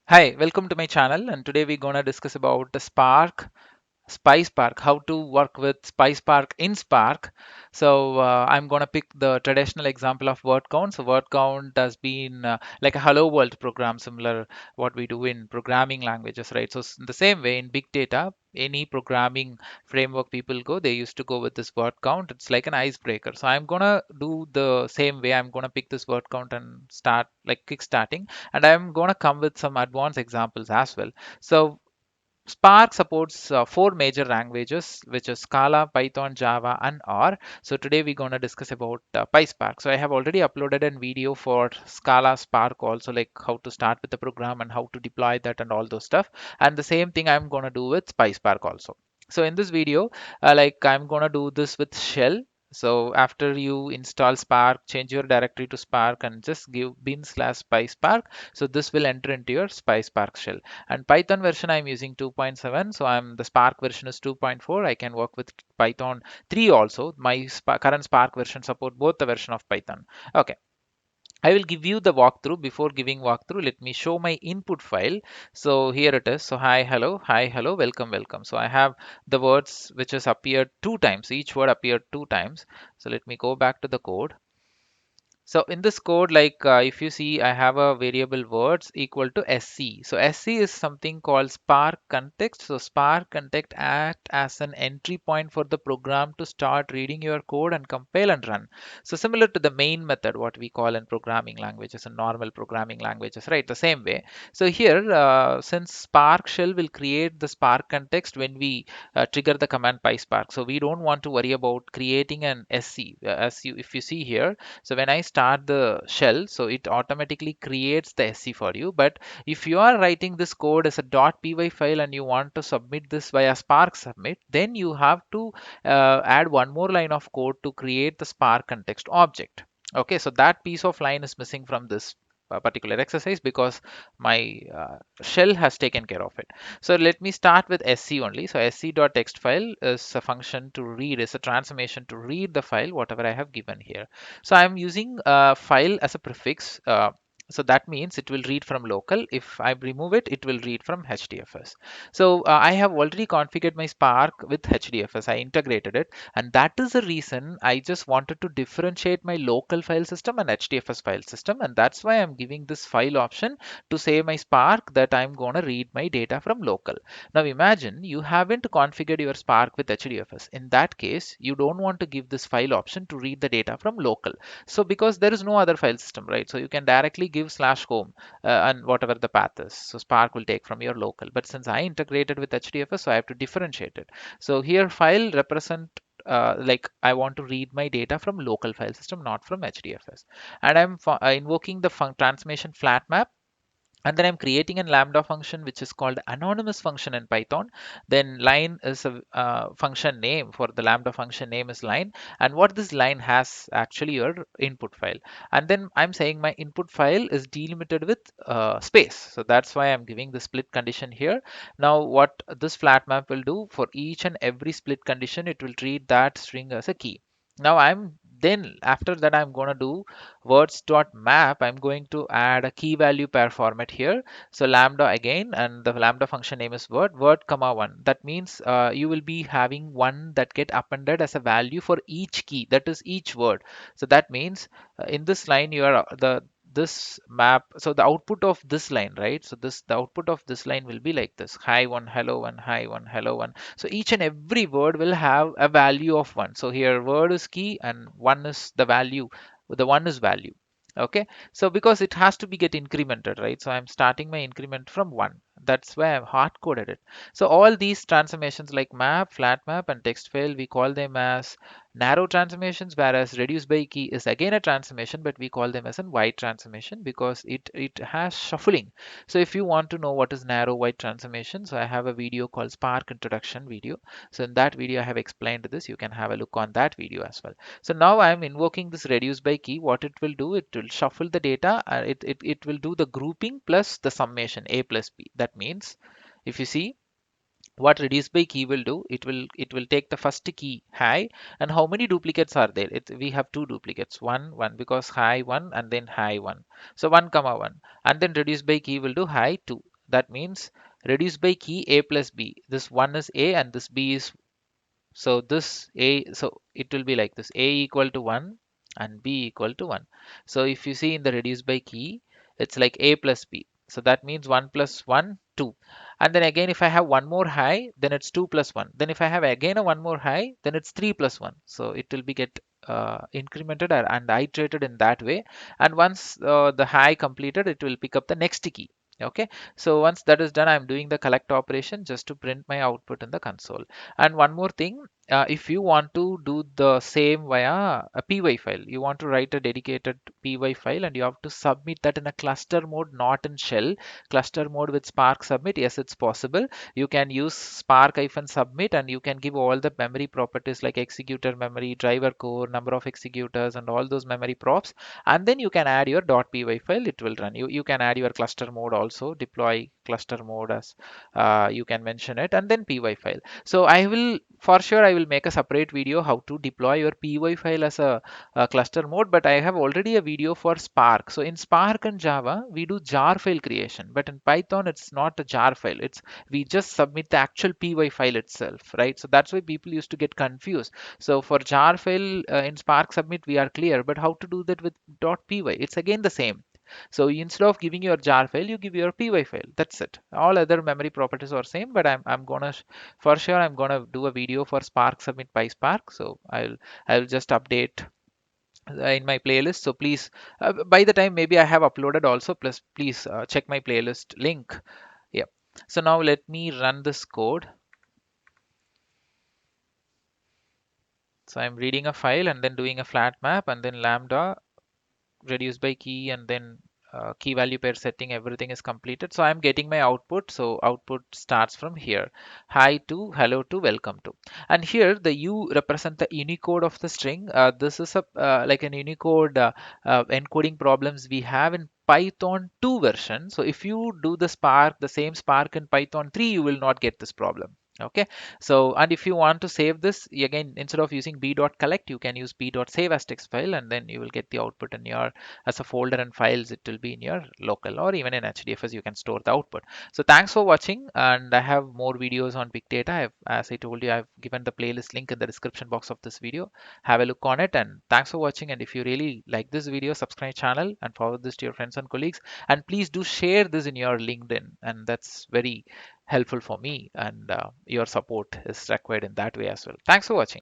Hi, welcome to my channel, and today we're gonna discuss about the PySpark, how to work with PySpark in Spark. I'm gonna pick the traditional example of word count. So word count has been like a hello world program, similar what we do in programming languages, right? In the same way in big data, any programming framework people go, they used to go with this word count. It's like an icebreaker. So I'm gonna do the same way. I'm gonna pick this word count and start like kickstarting, and I'm gonna come with some advanced examples as well. So Spark supports four major languages, which is Scala, Python, Java, and R. So today we're going to discuss about PySpark. So I have already uploaded a video for Scala, Spark, also like how to start with the program and how to deploy that and all those stuff. And the same thing I'm going to do with PySpark also. So in this video, I'm going to do this with Shell. So after you install Spark, change your directory to Spark and just give bin/PySpark. So this will enter into your PySpark shell. And Python version I'm using 2.7, so I'm the Spark version is 2.4. I can work with Python 3 also. My current Spark version support both the version of Python. Okay, I will give you the walkthrough. Before giving walkthrough, let me show my input file. So here it is. So hi hello, welcome welcome. So I have the words which has appeared two times. Each word appeared two times. So let me go back to the code. So in this code, if you see, I have a variable words equal to sc. So sc is something called Spark context. So Spark context act as an entry point for the program to start reading your code and compile and run. So similar to the main method, what we call in programming languages and normal programming languages, right? The same way. So here, since Spark shell will create the Spark context when we trigger the command PySpark. So we don't want to worry about creating an sc. If you see here, so when I start the shell, so it automatically creates the SC for you. But if you are writing this code as a .py file and you want to submit this via Spark submit, then you have to add one more line of code to create the Spark context object. Okay, so that piece of line is missing from this particular exercise because my shell has taken care of it. So let me start with sc only. So sc.text file is a function to read, is a transformation to read the file, whatever I have given here. So I'm using file as a prefix. So that means it will read from local. If I remove it, it will read from HDFS. So I have already configured my Spark with HDFS. I integrated it. And that is the reason I just wanted to differentiate my local file system and HDFS file system. And that's why I'm giving this file option to say my Spark that I'm going to read my data from local. Now imagine you haven't configured your Spark with HDFS. In that case, you don't want to give this file option to read the data from local. So because there is no other file system, right? So you can directly give /home and whatever the path is. So Spark will take from your local. But since I integrated with HDFS, so I have to differentiate it. So here file represent like I want to read my data from local file system, not from HDFS. And I'm invoking the transformation flat map, and then I'm creating a lambda function which is called anonymous function in Python. Then line is a function name. For the lambda function name is line, and what this line has actually your input file. And then I'm saying my input file is delimited with space, so that's why I'm giving the split condition here. Now what this flat map will do, for each and every split condition, it will treat that string as a key. Now I'm then after that I'm going to do words.map. I'm going to add a key value pair format here. So lambda again, and the lambda function name is word comma one. That means you will be having one that get appended as a value for each key, that is each word. So that means in this line you are the this map, so the output of this line, right? So this the output of this line will be like this: hi one, hello one, hi one, hello one. So each and every word will have a value of one. So here word is key and one is the value, the one is value. Okay, so because it has to be get incremented, right? So I'm starting my increment from one. That's why I've hard coded it. So all these transformations like map, flat map, and text file, we call them as narrow transformations, whereas reduce by key is again a transformation, but we call them as a wide transformation because it has shuffling. So if you want to know what is narrow wide transformation, so I have a video called Spark introduction video. So in that video I have explained this. You can have a look on that video as well. So now I'm invoking this reduce by key. What it will do, it will shuffle the data. It will do the grouping plus the summation a plus b. That means if you see what reduce by key will do, it will take the first key high, and how many duplicates are there? We have two duplicates, one because high one and then high one. So 1 comma 1, and then reduce by key will do high 2. That means reduce by key a plus b. This 1 is a and this b is, so this a, so it will be like this: a equal to 1 and b equal to 1. So if you see in the reduce by key, it's like a plus b. So that means 1 plus 1, 2. And then again, if I have one more high, then it's 2 plus 1. Then if I have again a one more high, then it's 3 plus 1. So it will be get incremented and iterated in that way. And once the high completed, it will pick up the next key. Okay, so once that is done, I'm doing the collect operation just to print my output in the console. And one more thing, if you want to do the same via a py file, you want to write a dedicated py file and you have to submit that in a cluster mode, not in shell. Cluster mode with Spark submit, yes, it's possible. You can use Spark submit and you can give all the memory properties like executor memory, driver core, number of executors, and all those memory props. And then you can add your .py file, it will run. You can add your cluster mode also, deploy cluster mode as you can mention it, and then py file. So I will, for sure, I will make a separate video how to deploy your py file as a cluster mode, but I have already a video for Spark. So in Spark and Java, we do jar file creation, but in Python, it's not a jar file. It's, we just submit the actual py file itself, right? So that's why people used to get confused. So for jar file in Spark submit, we are clear, but how to do that with .py? It's again the same. So instead of giving your jar file, you give your py file. That's it. All other memory properties are same, but I'm gonna, for sure, I'm gonna do a video for Spark submit PySpark. So I'll just update in my playlist. So please, by the time maybe I have uploaded also, plus please check my playlist link. Yeah. So now let me run this code. So I'm reading a file and then doing a flat map and then lambda reduced by key, and then key value pair setting, everything is completed. So I'm getting my output. So output starts from here: hi to, hello to, welcome to. And here the u represent the unicode of the string. This is a like an unicode encoding problems we have in Python 2 version. So if you do the Spark, the same Spark in Python 3, you will not get this problem. Okay, so and if you want to save this, again, instead of using b.collect, you can use b.save as text file, and then you will get the output in your, as a folder and files, it will be in your local, or even in HDFS you can store the output. So thanks for watching, and I have more videos on big data. As I told you, I've given the playlist link in the description box of this video. Have a look on it, and thanks for watching. And if you really like this video, subscribe channel and forward this to your friends and colleagues, and please do share this in your LinkedIn, and that's very helpful for me, and your support is required in that way as well. Thanks for watching.